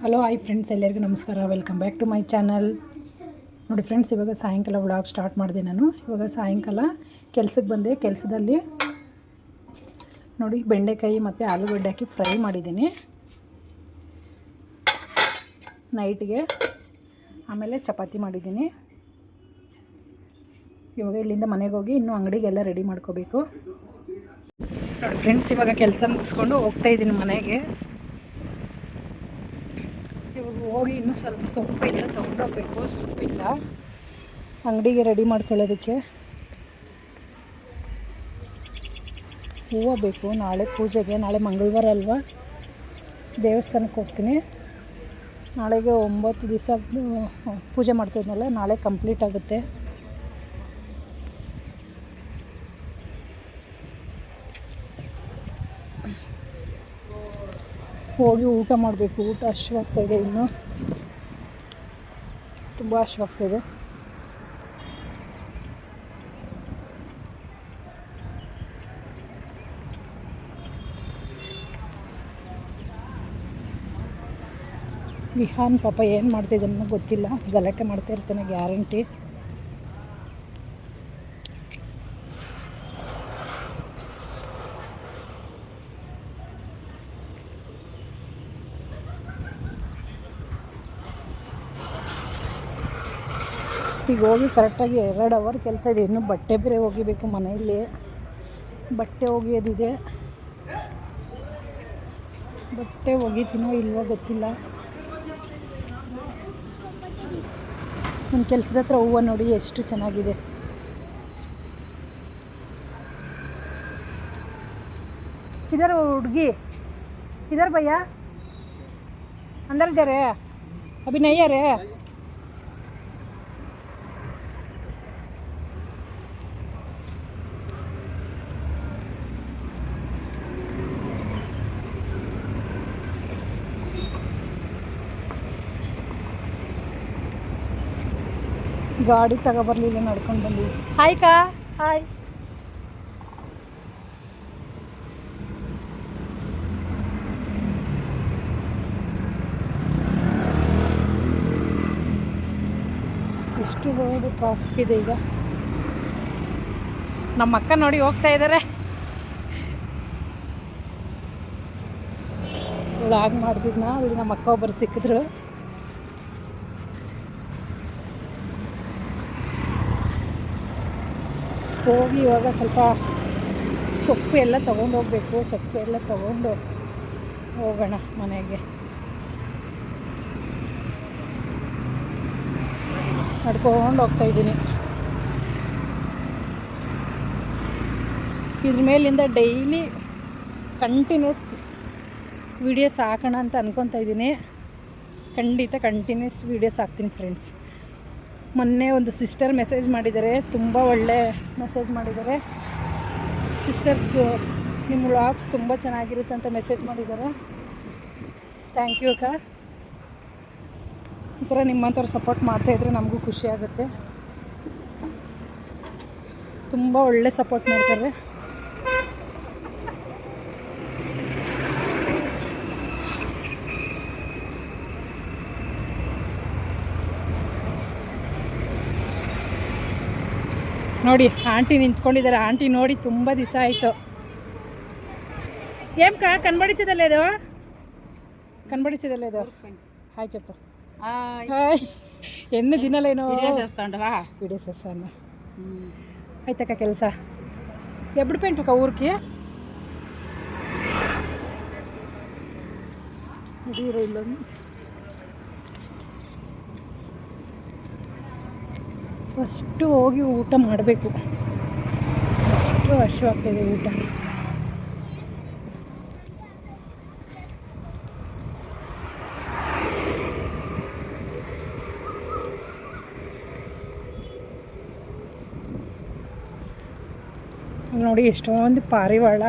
Hello hi friends, ಎಲ್ಲರಿಗೂ ನಮಸ್ಕಾರ. Welcome back to my channel. ನೋಡಿ ಫ್ರೆಂಡ್ಸ್, ಇವಾಗ ಸಾಯಂಕಾಲ ವ್ಲಾಗ್ ಸ್ಟಾರ್ಟ್ ಮಾಡಿದೆ ನಾನು. ಇವಾಗ ಸಾಯಂಕಾಲ ಕೆಲಸಕ್ಕೆ ಬಂದೆ. ಕೆಲಸದಲ್ಲಿ ನೋಡಿ ಬೆಂಡೆಕಾಯಿ ಮತ್ತು ಆಲೂಗಡ್ಡೆ ಹಾಕಿ ಫ್ರೈ ಮಾಡಿದ್ದೀನಿ ನೈಟ್ಗೆ. ಆಮೇಲೆ ಚಪಾತಿ ಮಾಡಿದ್ದೀನಿ. ಇವಾಗ ಇಲ್ಲಿಂದ ಮನೆಗೆ ಹೋಗಿ ಇನ್ನೂ ಅಂಗಡಿಗೆಲ್ಲ ರೆಡಿ ಮಾಡ್ಕೋಬೇಕು. ನೋಡಿ ಫ್ರೆಂಡ್ಸ್, ಇವಾಗ ಕೆಲಸ ಮುಗಿಸ್ಕೊಂಡು ಹೋಗ್ತಾ ಇದ್ದೀನಿ ಮನೆಗೆ. ಇವಾಗ ಹೋಗಿ ಇನ್ನೂ ಸ್ವಲ್ಪ ಸೊಪ್ಪು ಎಲ್ಲ ತೊಗೊಂಡೋಗ್ಬೇಕು. ಸೊಪ್ಪಿಲ್ಲ, ಅಂಗಡಿಗೆ ರೆಡಿ ಮಾಡ್ಕೊಳ್ಳೋದಕ್ಕೆ. ಹೂವು ಬೇಕು ನಾಳೆ ಪೂಜೆಗೆ. ನಾಳೆ ಮಂಗಳವಾರ ಅಲ್ವಾ, ದೇವಸ್ಥಾನಕ್ಕೆ ಹೋಗ್ತೀನಿ. ನಾಳೆಗೆ 9 ದಿವಸ ಪೂಜೆ ಮಾಡ್ತಿದ್ನಲ್ಲ, ನಾಳೆ ಕಂಪ್ಲೀಟ್ ಆಗುತ್ತೆ. ಹೋಗಿ ಊಟ ಮಾಡಬೇಕು. ಊಟ ಹಶ್ವಾಗ್ತಾಯಿದೆ, ಇನ್ನೂ ತುಂಬ ಹಶ್ವಾಗ್ತಾಯಿದೆ. ವಿಹಾನ್ ಪಾಪ ಏನು ಮಾಡ್ತಿದ್ದಾನೋ ಗೊತ್ತಿಲ್ಲ, ಗಲಾಟೆ ಮಾಡ್ತಾ ಇರ್ತಾನೆ ಗ್ಯಾರಂಟಿ. ಈಗ ಹೋಗಿ ಕರೆಕ್ಟಾಗಿ 2 ಅವರ್ ಕೆಲಸ ಇದೆ. ಇನ್ನೂ ಬಟ್ಟೆ ಬೇರೆ ಒಗಿಬೇಕು. ಮನೆಯಲ್ಲಿ ಬಟ್ಟೆ ಒಗೆಯೋದಿದೆ. ಬಟ್ಟೆ ಒಗಿತೀನೋ ಇಲ್ವೋ ಗೊತ್ತಿಲ್ಲ. ನನ್ನ ಕೆಲಸದ ಹತ್ರ ಹೂವು ನೋಡಿ ಎಷ್ಟು ಚೆನ್ನಾಗಿದೆ. इधर ಹುಡುಗಿ इधर भैया अंदर जा रहे हैं, अभी नहीं आ रहे हैं. ಗಾಡಿ ತಗೊಬರ್ಲಿಲ್ಲ, ನಡ್ಕೊಂಡು ಬಂದ್ವಿ. ಹಾಯ್ ಕಾ, ಹಾಯ್. ಎಷ್ಟು ರೋಡು ಟ್ರಾಫಿಕ್ ಇದೆ ಈಗ. ನಮ್ಮ ಅಕ್ಕ ನೋಡಿ ಹೋಗ್ತಾ ಇದ್ದಾರೆ. ವ್ಲಾಗ್ ಮಾಡ್ತಿದ್ನ, ಅಲ್ಲಿ ನಮ್ಮ ಅಕ್ಕ ಒಬ್ಬರು ಸಿಕ್ಕಿದ್ರು. ಹೋಗಿ ಇವಾಗ ಸ್ವಲ್ಪ ಸೊಪ್ಪು ಎಲ್ಲ ತೊಗೊಂಡು ಹೋಗಬೇಕು. ಸೊಪ್ಪು ಎಲ್ಲ ತೊಗೊಂಡು ಹೋಗೋಣ ಮನೆಗೆ. ನಡ್ಕೊಂಡು ಹೋಗ್ತಾಯಿದ್ದೀನಿ. ಇದ್ರ ಮೇಲಿಂದ ಡೈಲಿ ಕಂಟಿನ್ಯೂಸ್ ವೀಡಿಯೋಸ್ ಹಾಕೋಣ ಅಂತ ಅಂದ್ಕೊತಾ ಇದ್ದೀನಿ. ಖಂಡಿತ ಕಂಟಿನ್ಯೂಸ್ ವೀಡಿಯೋಸ್ ಹಾಕ್ತೀನಿ ಫ್ರೆಂಡ್ಸ್. ಮೊನ್ನೆ ಒಂದು ಸಿಸ್ಟರ್ ಮೆಸೇಜ್ ಮಾಡಿದ್ದಾರೆ, ತುಂಬ ಒಳ್ಳೆ ಮೆಸೇಜ್ ಮಾಡಿದ್ದಾರೆ. ಸಿಸ್ಟರ್ಸು ನಿಮ್ಮ ವ್ಲಾಗ್ಸ್ ತುಂಬ ಚೆನ್ನಾಗಿರುತ್ತೆ ಅಂತ ಮೆಸೇಜ್ ಮಾಡಿದ್ದಾರೆ. ಥ್ಯಾಂಕ್ ಯು ಅಕ್ಕ. ಈ ಥರ ನಿಮ್ಮಂಥವ್ರು ಸಪೋರ್ಟ್ ಮಾಡ್ತಾಯಿದ್ರೆ ನಮಗೂ ಖುಷಿ ಆಗುತ್ತೆ. ತುಂಬ ಒಳ್ಳೆ ಸಪೋರ್ಟ್ ಮಾಡ್ತಾರೆ. ನೋಡಿ ಆಂಟಿ ನಿಂತ್ಕೊಂಡಿದ್ದಾರೆ. ಆಂಟಿ ನೋಡಿ ತುಂಬ ದಿವಸ ಆಯಿತು. ఏం కా కనబడించదలేదు, కనబడించదలేదు. హాయ్ చెప్పు. హాయ్. ఎన్ని దినాలేనో వీడియోస్ చేస్తాను. అయితే అక్క ಕೆಲಸ ఎప్పుడు పెంటుక ఊరికి ಇಲ್ಲೊಂದು ಫಸ್ಟು ಹೋಗಿ ಊಟ ಮಾಡಬೇಕು. ಅಷ್ಟು ಹಶ್ವಾಗ್ತಾಯಿದೆ ಊಟ. ನೋಡಿ ಎಷ್ಟೊಂದು ಪಾರಿವಾಳ